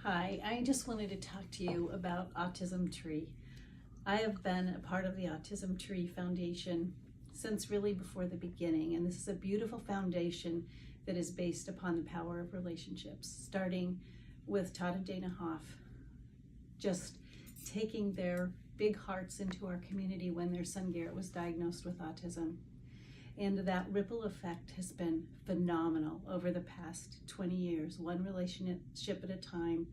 Hi, I just wanted to talk to you about Autism Tree. I have been a part of the Autism Tree Foundation since really before the beginning, and this is a beautiful foundation that is based upon the power of relationships, starting with Todd and Dana Hoff, just taking their big hearts into our community when their son Garrett was diagnosed with autism. And that ripple effect has been phenomenal over the past 20 years, one relationship at a time,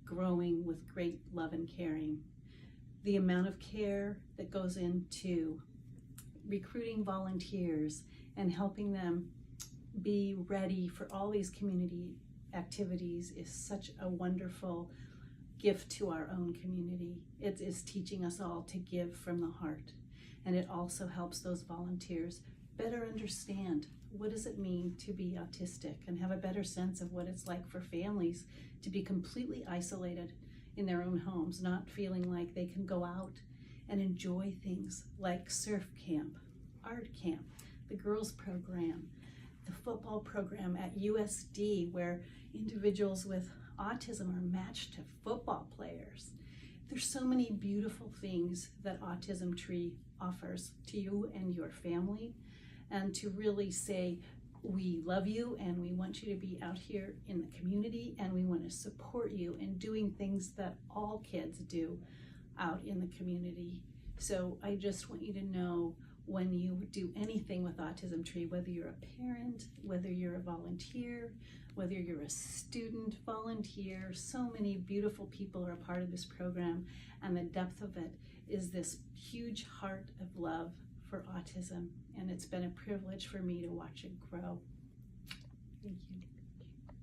growing with great love and caring. The amount of care that goes into recruiting volunteers and helping them be ready for all these community activities is such a wonderful gift to our own community. It is teaching us all to give from the heart. And it also helps those volunteers better understand what does it mean to be autistic and have a better sense of what it's like for families to be completely isolated in their own homes, not feeling like they can go out and enjoy things like surf camp, art camp, the girls program, the football program at USD where individuals with autism are matched to football players. There's so many beautiful things that Autism Tree offers to you and your family, and to really say, we love you and we want you to be out here in the community and we want to support you in doing things that all kids do out in the community. So I just want you to know, when you do anything with Autism Tree, whether you're a parent, whether you're a volunteer, whether you're a student volunteer, so many beautiful people are a part of this program, and the depth of it is this huge heart of love for autism, and it's been a privilege for me to watch it grow. Thank you.